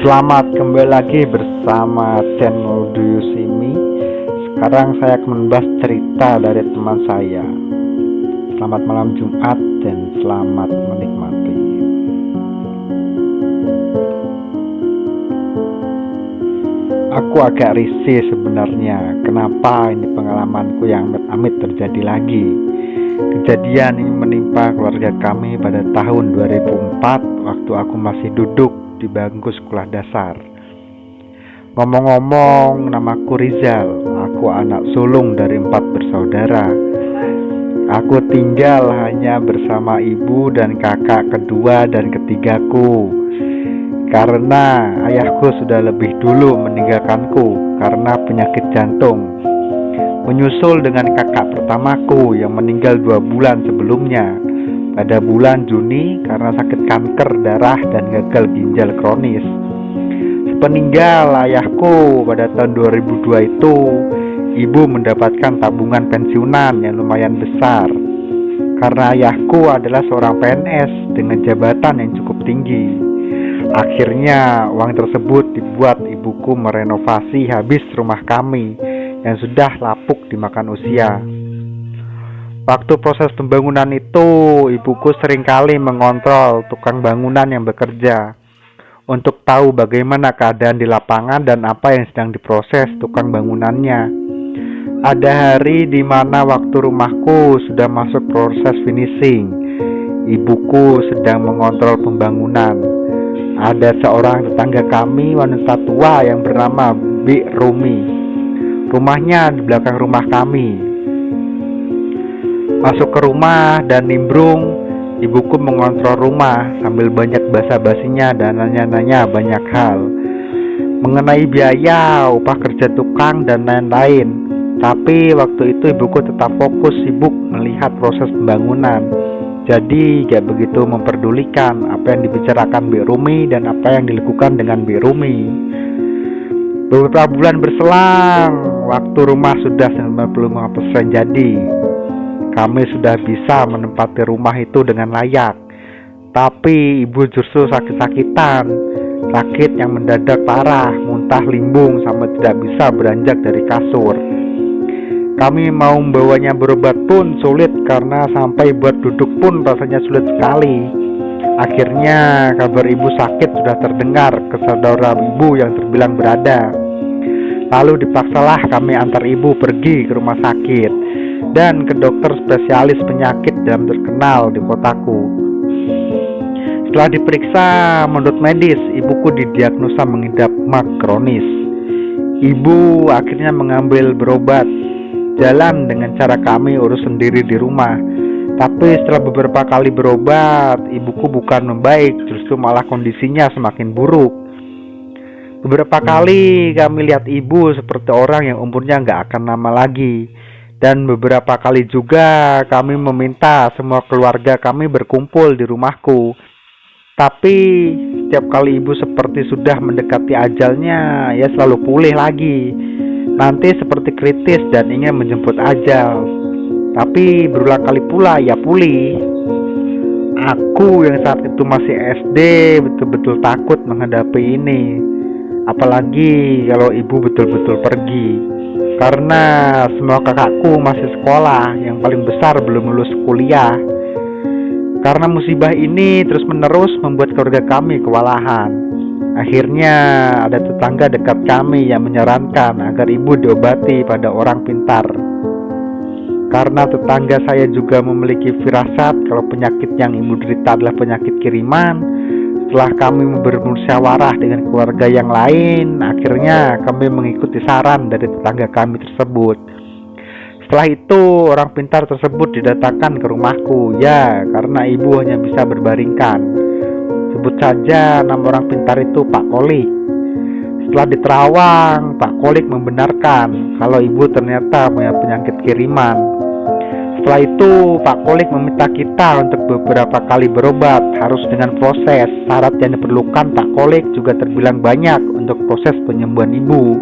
Selamat kembali lagi bersama channel Do You See Me. Sekarang saya akan membahas cerita dari teman saya. Selamat malam Jumat dan selamat menikmati. Aku agak risih sebenarnya. Kenapa ini pengalamanku yang amit-amit terjadi lagi. Kejadian ini menimpa keluarga kami pada tahun 2004 waktu aku masih duduk di bangku sekolah dasar. Ngomong-ngomong, namaku Rizal. Aku anak sulung dari 4 bersaudara. Aku tinggal hanya bersama ibu dan kakak kedua dan ketigaku, karena ayahku sudah lebih dulu meninggalkanku karena penyakit jantung. Menyusul dengan kakak pertamaku yang meninggal 2 bulan sebelumnya pada bulan Juni karena sakit kanker darah dan gagal ginjal kronis. Sepeninggal ayahku pada tahun 2002 itu, ibu mendapatkan tabungan pensiunan yang lumayan besar. Karena ayahku adalah seorang PNS dengan jabatan yang cukup tinggi. Akhirnya uang tersebut dibuat ibuku merenovasi habis rumah kami yang sudah lapuk dimakan usia. Waktu proses pembangunan itu, ibuku seringkali mengontrol tukang bangunan yang bekerja untuk tahu bagaimana keadaan di lapangan dan apa yang sedang diproses tukang bangunannya. Ada hari di mana waktu rumahku sudah masuk proses finishing. Ibuku sedang mengontrol pembangunan. Ada seorang tetangga kami, wanita tua yang bernama Bi Rumi. Rumahnya di belakang rumah kami. Masuk ke rumah dan nimbrung, ibuku mengontrol rumah sambil banyak basa-basinya dan nanya-nanya banyak hal mengenai biaya, upah kerja tukang, dan lain-lain. Tapi waktu itu ibuku tetap fokus sibuk melihat proses pembangunan. Jadi gak begitu memperdulikan apa yang dibicarakan Bi Rumi dan apa yang dilakukan dengan Bi Rumi. Beberapa bulan berselang, waktu rumah sudah 95% jadi. Kami sudah bisa menempati rumah itu dengan layak. Tapi ibu justru sakit-sakitan. Sakit yang mendadak parah, muntah limbung sampai tidak bisa beranjak dari kasur. Kami mau membawanya berobat pun sulit karena sampai buat duduk pun rasanya sulit sekali. Akhirnya kabar ibu sakit sudah terdengar ke saudara ibu yang terbilang berada. Lalu dipaksalah kami antar ibu pergi ke rumah sakit dan ke dokter spesialis penyakit dalam terkenal di kotaku. Setelah diperiksa menurut medis, ibuku didiagnosa mengidap MAG kronis. Ibu akhirnya mengambil berobat, jalan dengan cara kami urus sendiri di rumah. Tapi setelah beberapa kali berobat, ibuku bukan membaik, justru malah kondisinya semakin buruk. Beberapa kali kami lihat ibu seperti orang yang umurnya gak akan lama lagi. Dan beberapa kali juga kami meminta semua keluarga kami berkumpul di rumahku. Tapi setiap kali ibu seperti sudah mendekati ajalnya, ia selalu pulih lagi. Nanti seperti kritis dan ingin menjemput ajal. Tapi berulang kali pula ia pulih. Aku yang saat itu masih SD betul-betul takut menghadapi ini. Apalagi kalau ibu betul-betul pergi. Karena semua kakakku masih sekolah, yang paling besar belum lulus kuliah. Karena musibah ini terus-menerus membuat keluarga kami kewalahan. Akhirnya ada tetangga dekat kami yang menyarankan agar ibu diobati pada orang pintar. Karena tetangga saya juga memiliki firasat kalau penyakit yang ibu derita adalah penyakit kiriman. Setelah kami bermusyawarah dengan keluarga yang lain, akhirnya kami mengikuti saran dari tetangga kami tersebut. Setelah itu, orang pintar tersebut didatangkan ke rumahku, ya, karena ibu hanya bisa berbaringkan. Sebut saja nama orang pintar itu Pak Kolik. Setelah diterawang, Pak Kolik membenarkan kalau ibu ternyata punya penyakit kiriman. Setelah itu, Pak Kolik meminta kita untuk beberapa kali berobat, harus dengan proses. Syarat yang diperlukan Pak Kolik juga terbilang banyak untuk proses penyembuhan ibu.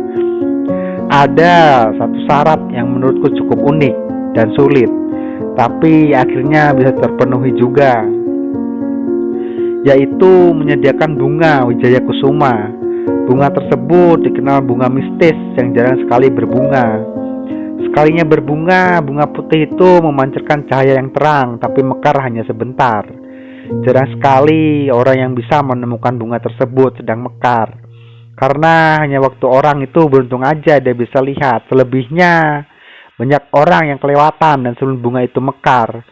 Ada satu syarat yang menurutku cukup unik dan sulit, tapi akhirnya bisa terpenuhi juga, yaitu menyediakan bunga Wijaya Kusuma. Bunga tersebut dikenal bunga mistis yang jarang sekali berbunga. Sekalinya berbunga, bunga putih itu memancarkan cahaya yang terang, tapi mekar hanya sebentar. Jarang sekali orang yang bisa menemukan bunga tersebut sedang mekar, karena hanya waktu orang itu beruntung aja dia bisa lihat. Selebihnya banyak orang yang kelewatan dan sebelum bunga itu mekar.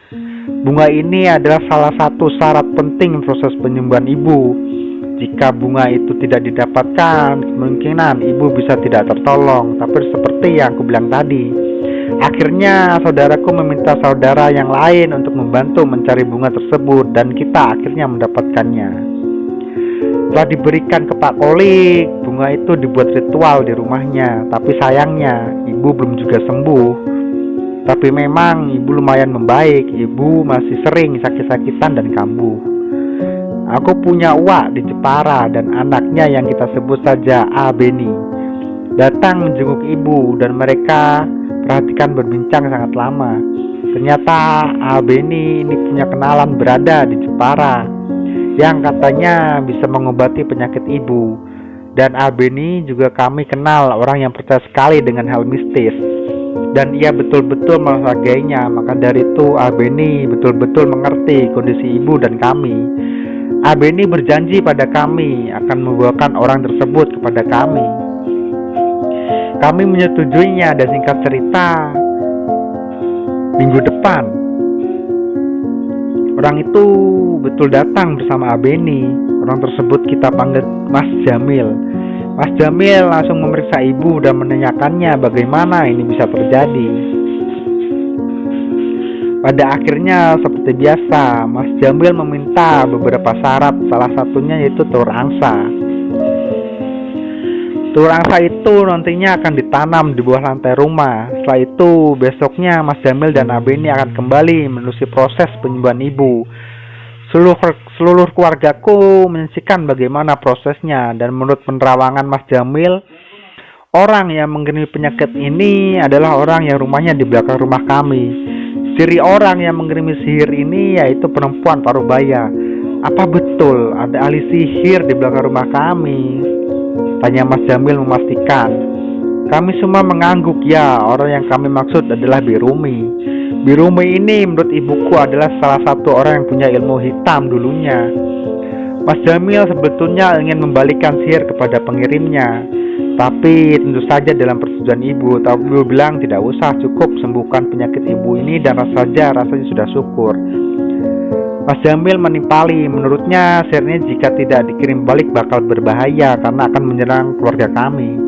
Bunga ini adalah salah satu syarat penting proses penyembuhan ibu. Jika bunga itu tidak didapatkan, kemungkinan ibu bisa tidak tertolong. Tapi seperti yang aku bilang tadi, akhirnya saudaraku meminta saudara yang lain untuk membantu mencari bunga tersebut, dan kita akhirnya mendapatkannya. Setelah diberikan ke Pak Kolik, bunga itu dibuat ritual di rumahnya. Tapi sayangnya ibu belum juga sembuh. Tapi memang ibu lumayan membaik. Ibu masih sering sakit-sakitan dan kambuh. Aku punya uak di Jepara dan anaknya yang kita sebut saja A. Beni datang menjenguk ibu, dan mereka perhatikan berbincang sangat lama. Ternyata A. Beni ini punya kenalan berada di Jepara yang katanya bisa mengobati penyakit ibu. Dan A. Beni juga kami kenal orang yang percaya sekali dengan hal mistis, dan ia betul-betul menghargainya. Maka dari itu A. Beni betul-betul mengerti kondisi ibu dan kami. A. Beni berjanji pada kami akan membawakan orang tersebut kepada kami. Kami menyetujuinya, dan singkat cerita, minggu depan orang itu betul datang bersama A. Beni. Orang tersebut kita panggil Mas Jamil. Mas Jamil langsung memeriksa ibu dan menanyakannya bagaimana ini bisa terjadi. Pada akhirnya seperti biasa, Mas Jamil meminta beberapa syarat, salah satunya yaitu telur angsa. Telur angsa itu nantinya akan ditanam di bawah lantai rumah. Setelah itu besoknya Mas Jamil dan A. Beni akan kembali menelusuri proses penyembuhan ibu. Seluruh keluargaku menyaksikan bagaimana prosesnya, dan menurut penerawangan Mas Jamil, orang yang mengidap penyakit ini adalah orang yang rumahnya di belakang rumah kami. Ciri orang yang mengirimi sihir ini yaitu perempuan parubaya. Apa betul ada ahli sihir di belakang rumah kami? Tanya Mas Jamil memastikan. Kami semua mengangguk. Ya, orang yang kami maksud adalah Birumi. Birumi ini menurut ibuku adalah salah satu orang yang punya ilmu hitam dulunya. Mas Jamil sebetulnya ingin membalikan sihir kepada pengirimnya, tapi tentu saja dalam persetujuan ibu. Tapi ibu bilang tidak usah, cukup sembuhkan penyakit ibu ini dan rasanya sudah syukur. Mas Jamil menimpali, menurutnya sihirnya jika tidak dikirim balik bakal berbahaya karena akan menyerang keluarga kami.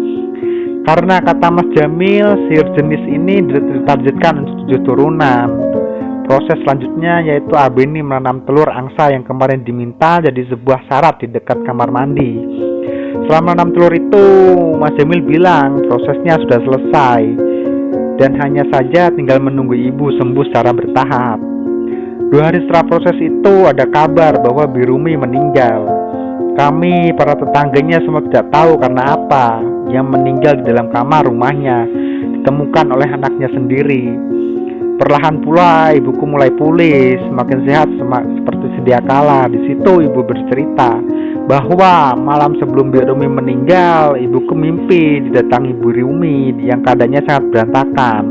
Karena kata Mas Jamil, sihir jenis ini ditargetkan untuk 7 turunan. Proses selanjutnya yaitu A. Beni menanam telur angsa yang kemarin diminta jadi sebuah syarat di dekat kamar mandi. Setelah menanam telur itu, Mas Jamil bilang prosesnya sudah selesai dan hanya saja tinggal menunggu ibu sembuh secara bertahap. 2 hari setelah proses itu ada kabar bahwa Birumi meninggal. Kami para tetangganya semua tidak tahu karena apa. Yang meninggal di dalam kamar rumahnya ditemukan oleh anaknya sendiri. Perlahan pula ibuku mulai pulih, semakin sehat seperti sedia kala. Di situ ibu bercerita bahwa malam sebelum Birumi meninggal, ibuku mimpi didatangi Birumi yang keadaannya sangat berantakan.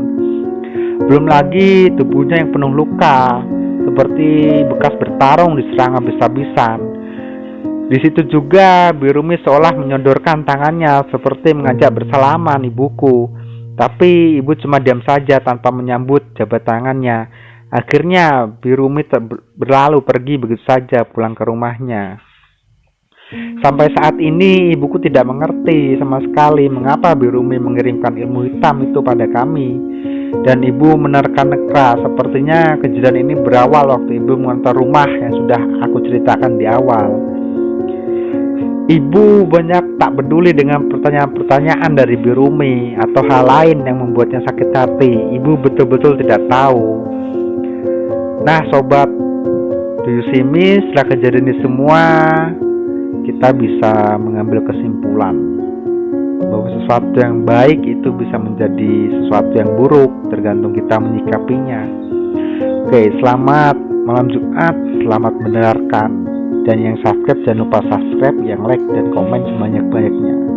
Belum lagi tubuhnya yang penuh luka, seperti bekas bertarung diserang habis-habisan. Di situ juga Birumi seolah menyodorkan tangannya seperti mengajak bersalaman ibuku. Tapi ibu cuma diam saja tanpa menyambut jabat tangannya. Akhirnya Birumi berlalu pergi begitu saja pulang ke rumahnya. Sampai saat ini ibuku tidak mengerti sama sekali mengapa Birumi mengirimkan ilmu hitam itu pada kami. Dan ibu menerka-nerka, sepertinya kejadian ini berawal waktu ibu mengantar rumah yang sudah aku ceritakan di awal. Ibu banyak tak peduli dengan pertanyaan-pertanyaan dari Birumi atau hal lain yang membuatnya sakit hati. Ibu betul-betul tidak tahu. Nah sobat, do you see me? Setelah kejadian ini semua, kita bisa mengambil kesimpulan bahwa sesuatu yang baik itu bisa menjadi sesuatu yang buruk, tergantung kita menyikapinya. Oke, selamat malam Jumat, selamat mendengarkan. Dan yang subscribe jangan lupa subscribe, yang like dan komen sebanyak-banyaknya.